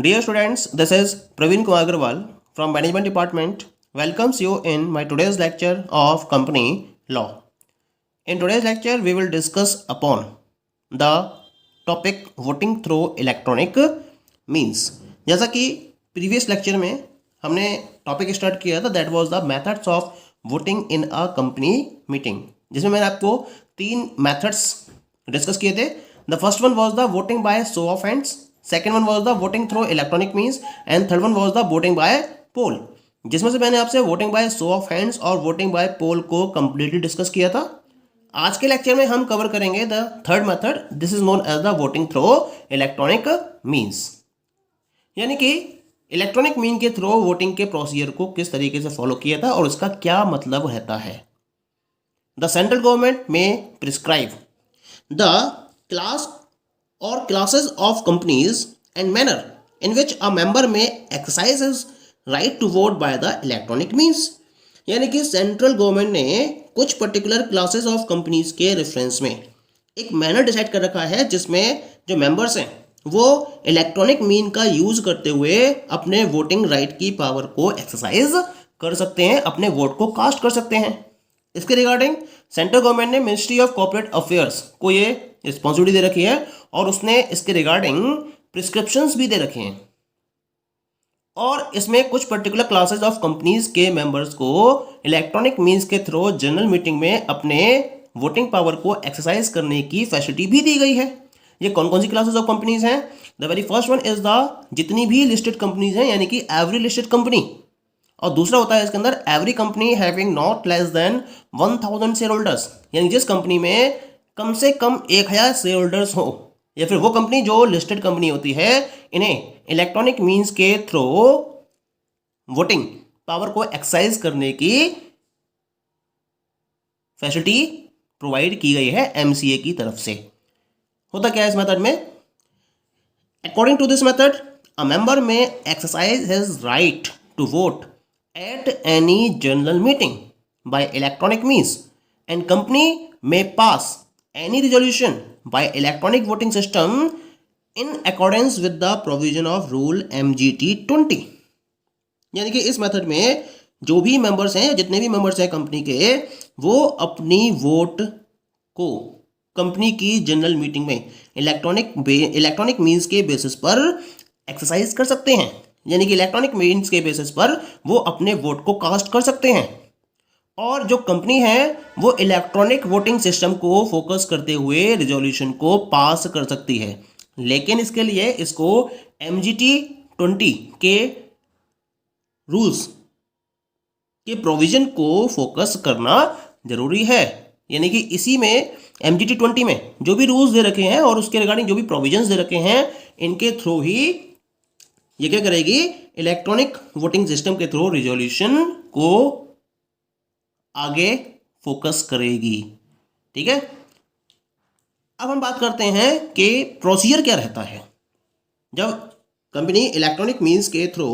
Dear students, this is Praveen Kumar Agarwal from Management Department. Welcomes you in my today's lecture of Company Law. In today's lecture, we will discuss upon the topic voting through electronic means. जैसा कि previous lecture में हमने topic start किया था, that was the methods of voting in a company meeting, जिसमें मैंने आपको 3 methods discuss किए थे. The first one was the voting by show of hands, second one was the voting through electronic means and third one was the voting by poll, जिसमें से मैंने आपसे voting by show of hands और voting by poll को completely discuss किया था. आज के लेक्चर में हम कवर करेंगे the third method, this is known as the voting through electronic means, यानी कि इलेक्ट्रॉनिक मीन के थ्रू वोटिंग के प्रोसीजर को किस तरीके से फॉलो किया था और उसका क्या मतलब रहता है. The central government may prescribe the class और classes of companies and manner in which a member may exercise his right to vote by the electronic means, यानी कि सेंट्रल गवर्नमेंट ने कुछ पर्टिकुलर क्लासेस ऑफ कंपनीज के reference में एक manner decide कर रखा है जिसमें जो मेंबर्स हैं वो इलेक्ट्रॉनिक मीन का यूज करते हुए अपने वोटिंग राइट की पावर को एक्सरसाइज कर सकते हैं, अपने वोट को कास्ट कर सकते हैं. इसके रिगार्डिंग सेंट्रल गवर्नमेंट ने मिनिस्ट्री ऑफ कॉर्पोरेट अफेयर्स को ये रिस्पॉन्सिबिलिटी दे रखी है और उसने इसके रिगार्डिंग प्रिस्क्रिप्शंस भी दे रखे हैं. और इसमें कुछ पर्टिकुलर क्लासेस ऑफ कंपनीज के मेंबर्स को इलेक्ट्रॉनिक मीन्स के थ्रू जनरल मीटिंग में अपने वोटिंग पावर को एक्सरसाइज करने की फैसिलिटी भी दी गई है. ये कौन कौन सी क्लासेस ऑफ कंपनीज हैं? The very first one is the जितनी भी लिस्टेड कंपनीज हैं, यानी कि एवरी लिस्टेड कंपनी, और दूसरा होता है इसके अंदर every company having not less then 1000 share holders, यानी जिस कंपनी में कम से कम 1000 शेयर होल्डर्स हो, या फिर वो कंपनी जो लिस्टेड कंपनी होती है, इन्हें इलेक्ट्रॉनिक मीन्स के थ्रू वोटिंग पावर को एक्सरसाइज करने की फैसिलिटी प्रोवाइड की गई है एमसीए की तरफ से. होता क्या है इस मेथड में? According to this method a member may exercise his right to vote at any general meeting by electronic means and company may pass any resolution by electronic voting system in accordance with the provision of rule MGT 20. यानी कि इस method में जो भी members हैं, जितने भी members हैं कंपनी के, वो अपनी वोट को कंपनी की जनरल मीटिंग में इलेक्ट्रॉनिक मीन्स के बेसिस पर एक्सरसाइज कर सकते हैं, यानी कि इलेक्ट्रॉनिक मीन्स के बेसिस पर वो अपने वोट को कास्ट कर सकते हैं. और जो कंपनी है वो इलेक्ट्रॉनिक वोटिंग सिस्टम को फोकस करते हुए रिजोल्यूशन को पास कर सकती है, लेकिन इसके लिए इसको MGT 20 के रूल्स के प्रोविजन को फोकस करना जरूरी है. यानी कि इसी में MGT 20 में जो भी रूल्स दे रखे हैं और उसके रिगार्डिंग जो भी प्रोविजंस दे रखे हैं, इनके थ्रू ही ये क्या करेगी, इलेक्ट्रॉनिक वोटिंग सिस्टम के थ्रू रिजोल्यूशन को आगे फोकस करेगी. ठीक है, अब हम बात करते हैं कि प्रोसीजर क्या रहता है जब कंपनी इलेक्ट्रॉनिक मीन्स के थ्रू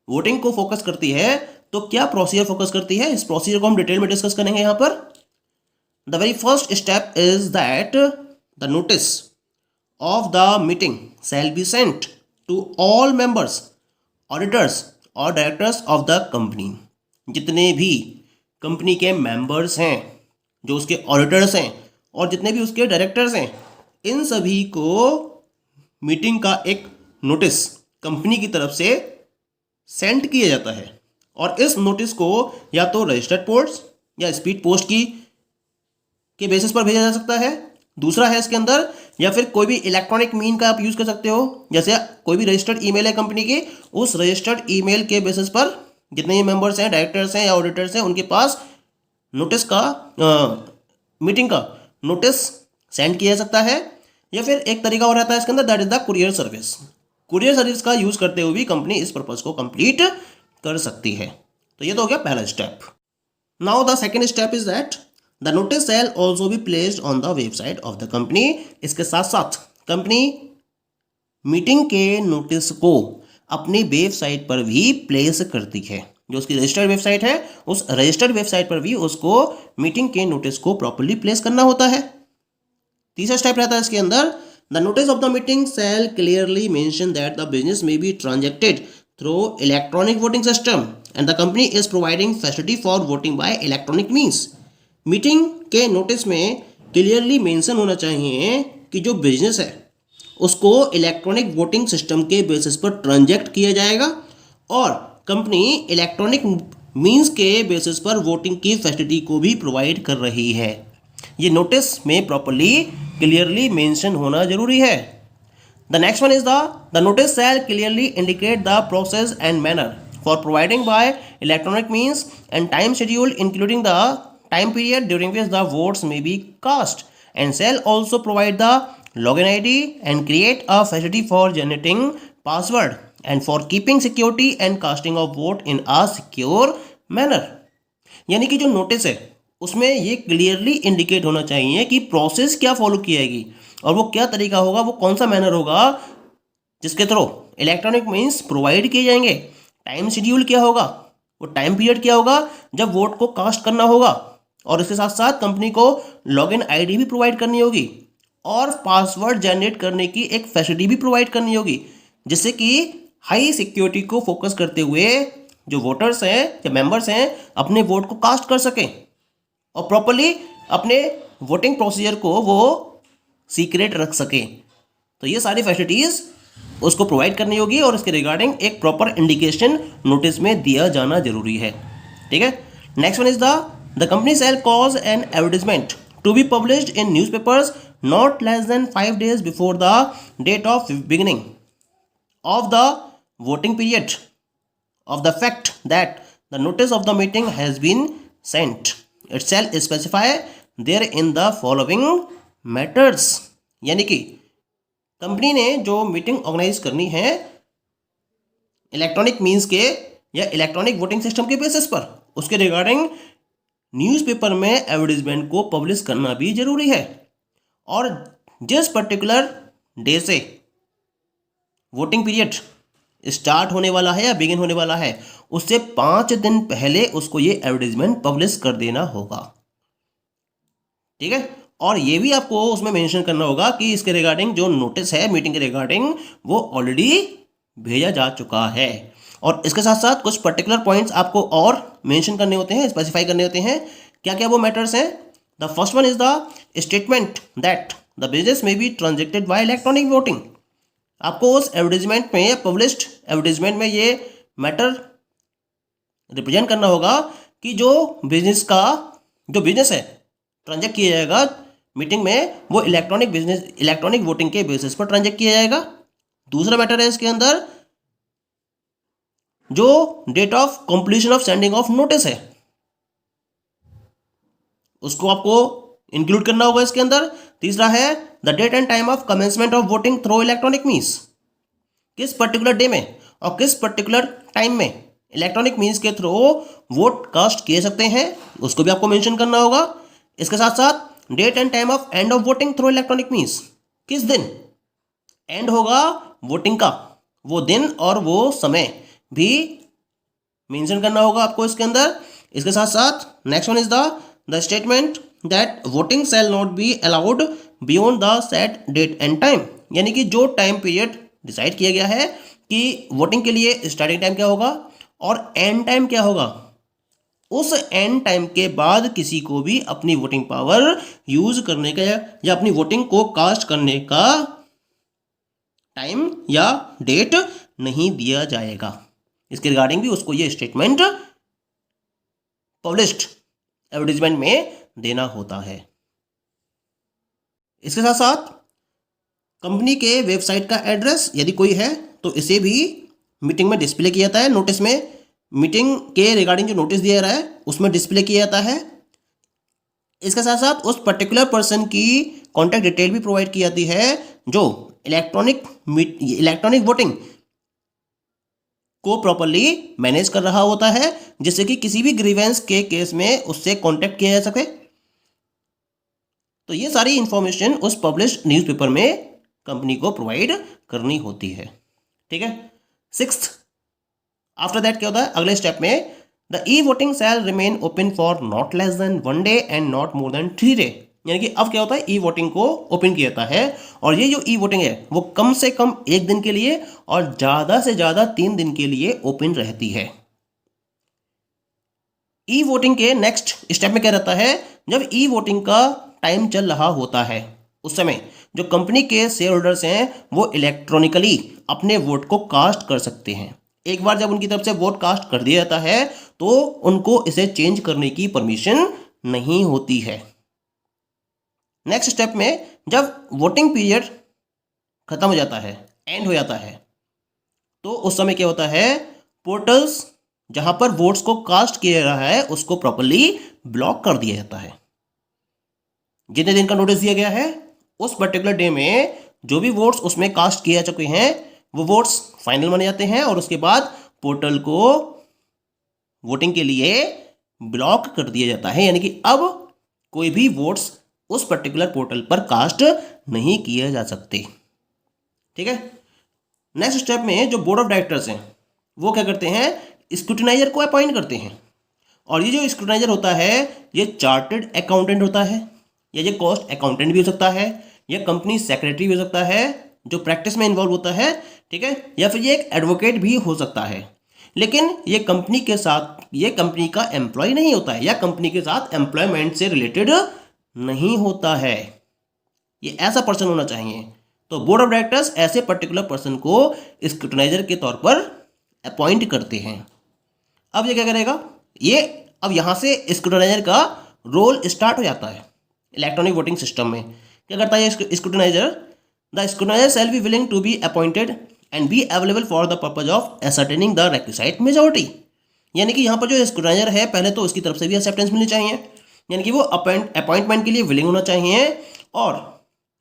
वोटिंग को फोकस करती है. तो क्या प्रोसीजर फोकस करती है, इस प्रोसीजर को हम डिटेल में डिस्कस करेंगे यहाँ पर. The very first step is that the notice of the meeting shall be sent to all members, auditors or directors of the company. जितने भी कंपनी के मेंबर्स हैं, जो उसके ऑडिटर्स हैं और जितने भी उसके डायरेक्टर्स हैं, इन सभी को मीटिंग का एक नोटिस कंपनी की तरफ से सेंड किया जाता है. और इस नोटिस को या तो रजिस्टर्ड पोस्ट या स्पीड पोस्ट के बेसिस पर भेजा जा सकता है. दूसरा है इसके अंदर, या फिर कोई भी इलेक्ट्रॉनिक मीन का आप यूज कर सकते हो, जैसे कोई भी रजिस्टर्ड ईमेल है कंपनी की, उस रजिस्टर्ड ईमेल के बेसिस पर जितने भी मेंबर्स हैं, डायरेक्टर्स हैं या ऑडिटर्स हैं, उनके पास नोटिस का मीटिंग का नोटिस सेंड किया जा सकता है. या फिर एक तरीका और रहता है इसके अंदर, that is the courier service. Courier service का यूज करते हुए भी कंपनी इस पर्पज को कंप्लीट कर सकती है. तो ये तो हो गया पहला step. Now the second step is that the notice shall also be placed on the website of the company. इसके साथ साथ कंपनी मीटिंग के नोटिस को अपनी वेबसाइट पर भी प्लेस करती है. जो उसकी रजिस्टर्ड वेबसाइट है, उस रजिस्टर्ड वेबसाइट पर भी उसको मीटिंग के नोटिस को प्रॉपर्ली प्लेस करना होता है. तीसरा स्टेप रहता है इसके अंदर, The notice of the meeting shall clearly mention that the business may be transacted through electronic voting system and the company is providing facility for voting by electronic means. Meeting के notice में clearly mention होना चाहिए कि जो business है उसको electronic voting system के basis पर ट्रांजैक्ट किया जाएगा और कंपनी इलेक्ट्रॉनिक मींस के बेसिस पर वोटिंग की फैसिलिटी को भी प्रोवाइड कर रही है। ये नोटिस में प्रॉपरली क्लियरली मेंशन होना जरूरी है। The next one is the notice shall clearly indicate the process and manner for providing bye electronic means and time schedule including the time period during which the votes may be cast and shall also provide the login ID and create a facility for generating password and for keeping security and casting of vote in a secure manner। यानी कि जो notice है उसमें ये clearly indicate होना चाहिए कि process क्या फॉलो की जाएगी और वो क्या तरीका होगा, वो कौन सा मैनर होगा जिसके थ्रू इलेक्ट्रॉनिक मीन्स प्रोवाइड किए जाएंगे, टाइम शेड्यूल क्या होगा, वो टाइम पीरियड क्या होगा जब वोट को कास्ट करना होगा और इसके साथ साथ कंपनी को लॉगिन आईडी भी प्रोवाइड करनी होगी और पासवर्ड जनरेट करने की एक फैसिलिटी भी प्रोवाइड करनी होगी जिससे कि हाई सिक्योरिटी को फोकस करते हुए जो वोटर्स हैं या मेंबर्स हैं अपने वोट को कास्ट कर सकें और प्रॉपरली अपने वोटिंग प्रोसीजर को वो सीक्रेट रख सकें। तो ये सारी फैसिलिटीज़ उसको प्रोवाइड करनी होगी और इसके रिगार्डिंग एक प्रॉपर इंडिकेशन नोटिस में दिया जाना जरूरी है। ठीक है, next one is the company shall cause an advertisement to be published in newspapers not less than 5 days before the date of beginning of the voting period of the fact that the notice of the meeting has been sent. It shall specify there in the following matters। यानी कि company ने जो meeting organise करनी है electronic means के या electronic voting system के basis पर उसके रिगार्डिंग न्यूज़पेपर में एडवर्टीजमेंट को पब्लिश करना भी जरूरी है और जिस पर्टिकुलर डे से वोटिंग पीरियड स्टार्ट होने वाला है या बिगिन होने वाला है उससे 5 दिन पहले उसको ये एडवर्टीजमेंट पब्लिश कर देना होगा। ठीक है, और ये भी आपको उसमें मेंशन करना होगा कि इसके रिगार्डिंग जो नोटिस है मीटिंग के रिगार्डिंग वो ऑलरेडी भेजा जा चुका है और इसके साथ साथ कुछ पर्टिकुलर पॉइंट्स आपको और मेंशन करने होते हैं, स्पेसिफाई करने होते हैं। क्या क्या वो मैटर्स हैं? The first one is the statement that the business may be transacted by electronic voting. आपको उस एडवर्टीजमेंट में या पब्लिश्ड एडवर्टीजमेंट में ये मैटर रिप्रेजेंट करना होगा कि जो बिजनेस है ट्रांजेक्ट किया जाएगा मीटिंग में वो इलेक्ट्रॉनिक वोटिंग के बेसिस पर ट्रांजेक्ट किया जाएगा। दूसरा मैटर है इसके अंदर जो date of completion of sending of notice है उसको आपको इंक्लूड करना होगा इसके अंदर। तीसरा है the date and time of commencement of voting through electronic means, किस पर्टिकुलर डे में और किस पर्टिकुलर टाइम में इलेक्ट्रॉनिक मीन्स के थ्रू वोट कास्ट किए सकते हैं उसको भी आपको मेंशन करना होगा। इसके साथ साथ date and time of end of voting through electronic means, किस दिन एंड होगा वोटिंग का वो दिन और वो समय भी मेंशन करना होगा आपको इसके अंदर। इसके साथ साथ next one is the statement that voting shall not be allowed beyond the set date and time, यानी कि जो टाइम पीरियड डिसाइड किया गया है कि वोटिंग के लिए स्टार्टिंग टाइम क्या होगा और एंड टाइम क्या होगा, उस एंड टाइम के बाद किसी को भी अपनी वोटिंग पावर यूज करने का या अपनी वोटिंग को कास्ट करने का टाइम या डेट नहीं दिया जाएगा। इसके रिगार्डिंग भी उसको ये स्टेटमेंट पब्लिश्ड एडवर्टीजमेंट में देना होता है। इसके साथ साथ कंपनी के वेबसाइट का एड्रेस यदि कोई है तो इसे भी मीटिंग में डिस्प्ले किया जाता है। नोटिस में मीटिंग के रिगार्डिंग जो नोटिस दिया जा रहा है उसमें डिस्प्ले किया जाता है। इसके साथ साथ उस पर्टिकुलर पर्सन की कॉन्टैक्ट डिटेल भी प्रोवाइड की जाती है जो इलेक्ट्रॉनिक वोटिंग को प्रॉपरली मैनेज कर रहा होता है जिससे कि किसी भी ग्रीवेंस के केस में उससे कांटेक्ट किया जा सके। तो ये सारी इंफॉर्मेशन उस पब्लिश्ड न्यूज़पेपर में कंपनी को प्रोवाइड करनी होती है। ठीक है, सिक्स्थ आफ्टर दैट क्या होता है अगले स्टेप में the e voting shall remain open for not less than 1 day and not more than 3 days यानी कि अब क्या होता है, ई वोटिंग को ओपन किया जाता है और ये जो ई वोटिंग है वो कम से कम 1 दिन के लिए और ज़्यादा से ज़्यादा 3 दिन के लिए ओपन रहती है। ई वोटिंग के नेक्स्ट स्टेप में क्या रहता है, जब ई वोटिंग का टाइम चल रहा होता है उस समय जो कंपनी के शेयर होल्डर्स हैं वो इलेक्ट्रॉनिकली अपने वोट को कास्ट कर सकते हैं। एक बार जब उनकी तरफ से वोट कास्ट कर दिया जाता है तो उनको इसे चेंज करने की परमिशन नहीं होती है। नेक्स्ट स्टेप में जब वोटिंग पीरियड खत्म हो जाता है, एंड हो जाता है, तो उस समय क्या होता है, पोर्टल्स जहां पर वोट्स को कास्ट किया जा रहा है उसको प्रॉपर्ली ब्लॉक कर दिया जाता है। जितने दिन का नोटिस दिया गया है उस पर्टिकुलर डे में जो भी वोट्स उसमें कास्ट किए जा चुके हैं वो वोट्स फाइनल माने जाते हैं और उसके बाद पोर्टल को वोटिंग के लिए ब्लॉक कर दिया जाता है। यानी कि अब कोई भी वोट्स उस पर्टिकुलर पोर्टल पर कास्ट नहीं किए जा सकते। ठीक है। नेक्स्ट स्टेप में जो बोर्ड ऑफ डायरेक्टर्स हैं वो क्या करते हैं, स्क्रूटिनाइजर को अपॉइंट करते हैं और ये जो स्क्रूटिनाइजर होता है ये चार्टर्ड अकाउंटेंट होता है या ये कॉस्ट अकाउंटेंट भी हो सकता है या कंपनी सेक्रेटरी भी हो सकता है जो प्रैक्टिस में इन्वॉल्व होता है। ठीक है। या फिर ये एक एडवोकेट भी हो सकता है, लेकिन ये कंपनी के साथ, ये कंपनी का एम्प्लॉय नहीं होता है या कंपनी के साथ एम्प्लॉयमेंट से रिलेटेड नहीं होता है। ये ऐसा पर्सन होना चाहिए। तो बोर्ड ऑफ डायरेक्टर्स ऐसे पर्टिकुलर पर्सन को स्क्रूटिनाइजर के तौर पर अपॉइंट करते हैं। अब ये क्या करेगा, ये अब यहाँ से स्क्रूटिनाइजर का रोल स्टार्ट हो जाता है इलेक्ट्रॉनिक वोटिंग सिस्टम में। क्या करता है scrutinizer, the scrutinizer shall be willing to be appointed and be available for the purpose of ascertaining the requisite majority. यानी कि यहाँ पर जो स्क्रूटिनाइजर है पहले तो उसकी तरफ से भी एक्सेप्टेंस मिलनी चाहिए, यानी कि वो अपॉइंटमेंट के लिए विलिंग होना चाहिए और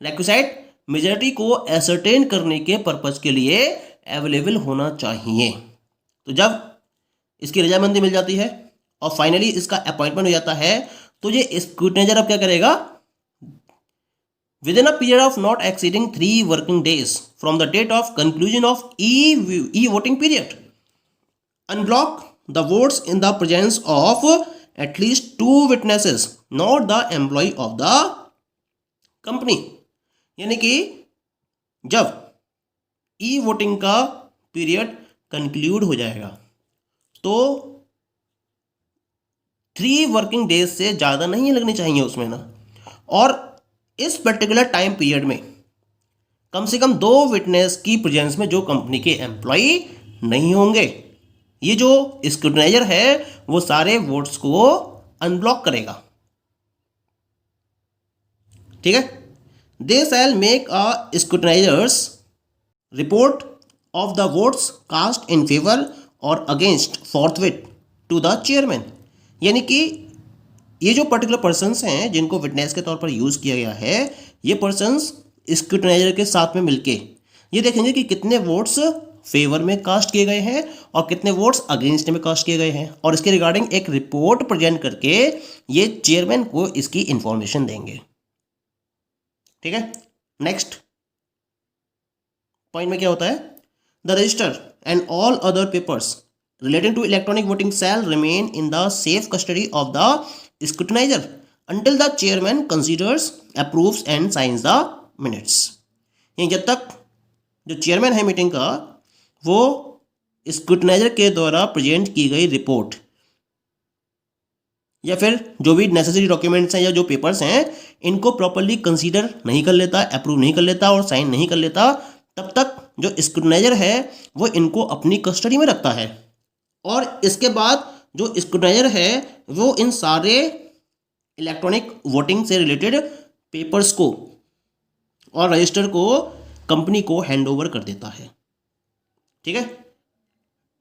रिक्विसाइट मेजॉरिटी को एसर्टेन करने के पर्पज के लिए अवेलेबल होना चाहिए। तो जब इसकी रजामंदी मिल जाती है और फाइनली इसका अपॉइंटमेंट हो जाता है तो ये स्क्रूटिनाइजर अब क्या करेगा, within a period of not exceeding 3 working days from the date of conclusion of e-voting period, unblock the votes in the presence of at least 2 witnesses, not the employee of the company। यानी कि जब e-voting का period conclude हो जाएगा तो 3 working days से ज़्यादा नहीं लगनी चाहिए उसमें ना, और इस पर्टिकुलर टाइम पीरियड में कम से कम 2 विटनेस की प्रेजेंस में जो कंपनी के एम्प्लॉय नहीं होंगे। ये जो स्क्रूटिनाइजर है वो सारे वोट्स को अनब्लॉक करेगा। ठीक है। They shall make a scrutinizer's report of the votes cast in favour और against forthwith to the chairman. यानी कि ये जो पर्टिकुलर पर्सन्स हैं जिनको विटनेस के तौर पर यूज़ किया गया है, ये पर्सन्स स्क्रूटिनाइजर के साथ में मिलके ये देखेंगे कि कितने वोट्स फेवर में कास्ट किए गए हैं और कितने वोट्स अगेंस्ट में कास्ट किए गए हैं, और इसके रिगार्डिंग एक रिपोर्ट प्रेजेंट करके ये चेयरमैन को इसकी इंफॉर्मेशन देंगे। ठीक है। नेक्स्ट पॉइंट में क्या होता है, the register and all other papers relating to electronic voting shall remain in the safe custody of the scrutinizer until the chairman considers, approves and signs the minutes। यानी जब तक जो चेयरमैन है meeting का वो स्क्रूटिनाइजर के द्वारा present की गई रिपोर्ट या फिर जो भी नेसेसरी डॉक्यूमेंट्स हैं या जो पेपर्स हैं इनको प्रॉपरली कंसीडर नहीं कर लेता, अप्रूव नहीं कर लेता और साइन नहीं कर लेता, तब तक जो स्क्रूटिनाइजर है वो इनको अपनी कस्टडी में रखता है। और इसके बाद जो स्क्रूटिनाइजर है वो इन सारे इलेक्ट्रॉनिक वोटिंग से रिलेटेड पेपर्स को और रजिस्टर को कंपनी को हैंडओवर कर देता है। ठीक है।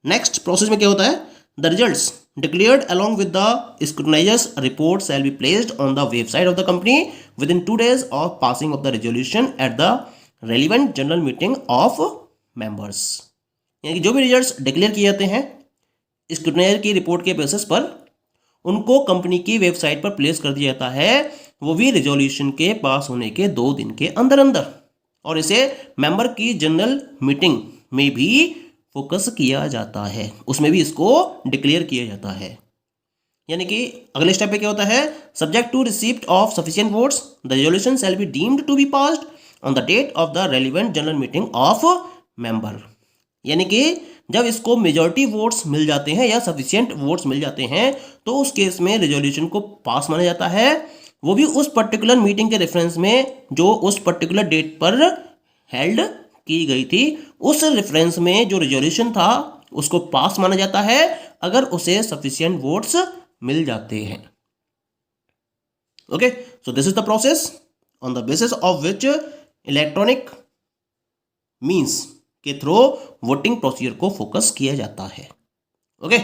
नेक्स्ट प्रोसेस में क्या होता है, the results declared along with the scrutinizer's report shall be placed on the website of the company within 2 days of passing of the resolution at the relevant general meeting of members. यानी कि जो भी results declare किए जाते हैं scrutiniser की report के basis पर उनको कंपनी की वेबसाइट पर प्लेस कर दिया जाता है, वो भी रिजोल्यूशन के पास होने के 2 दिन के अंदर अंदर, और इसे मेंबर की जनरल मीटिंग में भी फोकस किया जाता है, उसमें भी इसको डिक्लेयर किया जाता है। यानी कि अगले स्टेप पे क्या होता है, subject to receipt of sufficient votes the resolution shall be deemed to be passed on the date of the relevant general meeting of member. यानी कि जब इसको मेजॉरिटी वोट्स मिल जाते हैं या सफिशिएंट वोट्स मिल जाते हैं तो उस केस में रेजोल्यूशन को पास माना जाता है, वो भी उस पर्टिकुलर मीटिंग के रेफरेंस में जो उस पर्टिकुलर डेट पर हेल्ड की गई थी, उस रेफरेंस में जो रेजोल्यूशन था उसको पास माना जाता है अगर उसे सफिशिएंट वोट्स मिल जाते हैं। Okay, so this is the process on the basis of which electronic means के थ्रू वोटिंग प्रोसीजर को फोकस किया जाता है। Okay,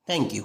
thank you.